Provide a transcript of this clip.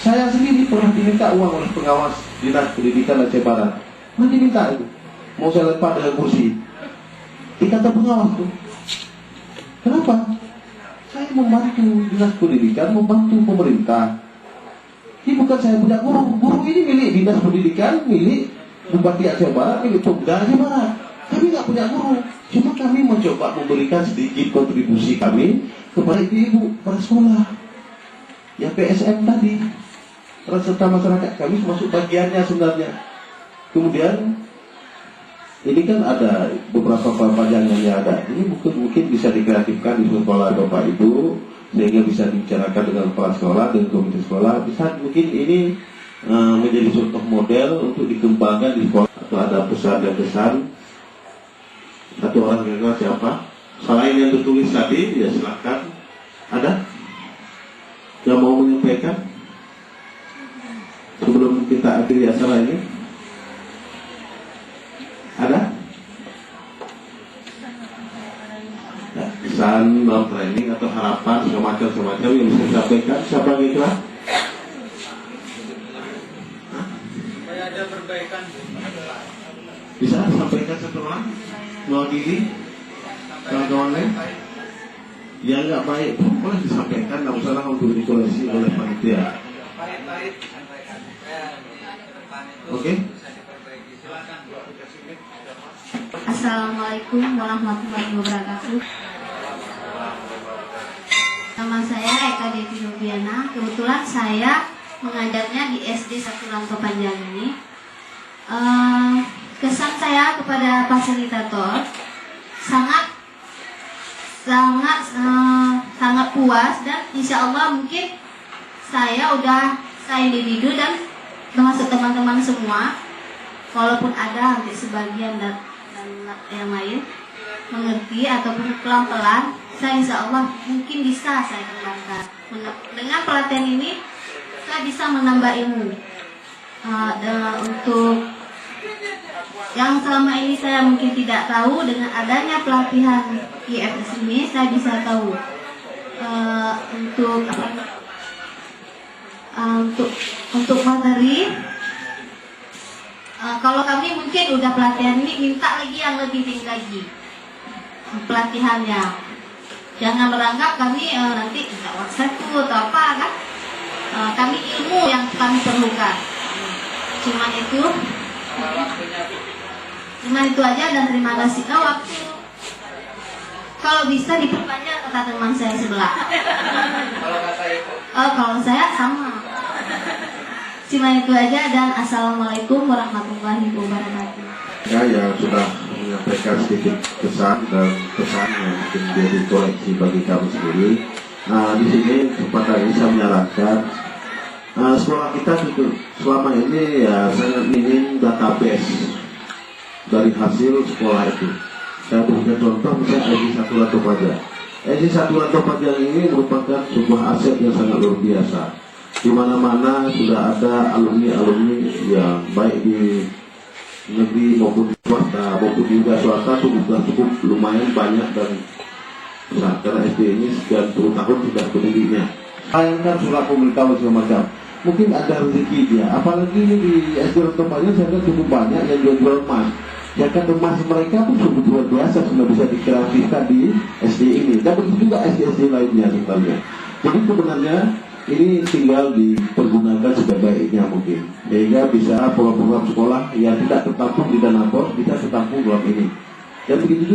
Saya sendiri pernah diminta uang oleh pengawas Dinas Pendidikan Aceh Barat. Pernah diminta itu. Mau saya lempar dengan kursi. Dikata pengawas tuh. Kenapa? Saya membantu Dinas Pendidikan, membantu pemerintah. Ini bukan saya punya guru. Guru ini milik Dinas Pendidikan, milik Bupati Aceh Barat, milik Pemda Aceh Barat. Kami nggak punya guru. Cuma kami mencoba memberikan sedikit kontribusi kami kepada ibu-ibu pada sekolah. Ya PSM tadi. Peran serta masyarakat kami masuk bagiannya sebenarnya. Kemudian ini kan ada beberapa panjangan yang ada. Ini mungkin bisa dikreatifkan di sekolah Bapak Ibu, sehingga bisa dibicarakan dengan kepala sekolah, dengan komite sekolah. Bisa mungkin ini menjadi contoh model untuk dikembangkan di sekolah. Atau ada pesan dan kesan. Satu orang kira-kira siapa? Selain yang tertulis tadi, ya silakan. Ada yang mau menyampaikan sebelum kita akhiri acara ini? Ada? Nah, kesan dalam training atau harapan semacam yang bisa disampaikan. Siapa yang ikhlas? Supaya ada perbaikan. Bisa sampaikan satu orang mewakili kawan-kawan lain? Yang nggak baik pun boleh disampaikan, nggak usah untuk dikoleksi oleh panitia. Oke? Assalamualaikum warahmatullahi wabarakatuh. Nama saya Eka Devi Noviana. Kebetulan saya mengajarnya di SD Satu Rantau Panjang ini. Kesan saya kepada fasilitator sangat puas, dan insya Allah mungkin saya individu dan termasuk teman-teman semua, walaupun ada hampir sebagian dan yang lain mengerti ataupun pelan-pelan, saya insya Allah mungkin bisa saya kembangkan. Dengan pelatihan ini saya bisa menambah ilmu. Untuk yang selama ini saya mungkin tidak tahu, dengan adanya pelatihan IFS ini saya bisa tahu untuk materi. Kalau kami mungkin udah pelatihan ini, minta lagi yang lebih tinggi lagi pelatihannya. Jangan beranggap kami nanti minta WhatsApp atau apa kan. Kami ilmu yang kami perlukan. Cuma itu aja, dan terima kasih. Waktu kalau bisa diperpanjang, kata teman saya sebelah. Kalau saya sama. Cuma itu aja, dan assalamualaikum warahmatullahi wabarakatuh. Ya, yang sudah menyampaikan sedikit kesan dan pesan yang mungkin menjadi koleksi bagi kami sendiri. Nah, di sini kepada ini saya menyarankan sekolah kita juga selama ini ya sangat minim database dari hasil sekolah itu. Saya berikan contoh misalnya SD Satu Rantau Panjang. SD Satu Rantau Panjang ini merupakan sebuah aset yang sangat luar biasa. Di mana-mana sudah ada alumni-alumni yang baik di negeri maupun swasta, maupun juga swasta sudah cukup lumayan banyak dan besar. Karena SD ini sekian puluh tahun sudah berdirinya. Bayangkan surat pemberitahuan segala macam. Mungkin ada rezeki dia. Apalagi ini di SD Rantau Panjang saya cukup banyak yang jual emas. Ya kan, emas mereka pun cukup luar biasa, sudah bisa dikreatifkan di SD ini. Dan begitu juga SD-SD lainnya sebenarnya. Jadi sebenarnya ini tinggal dipergunakan sebaik-baiknya mungkin, sehingga bisa program-program sekolah yang tidak tertampung di dana bos bisa tertampung dalam ini. Dan begitu juga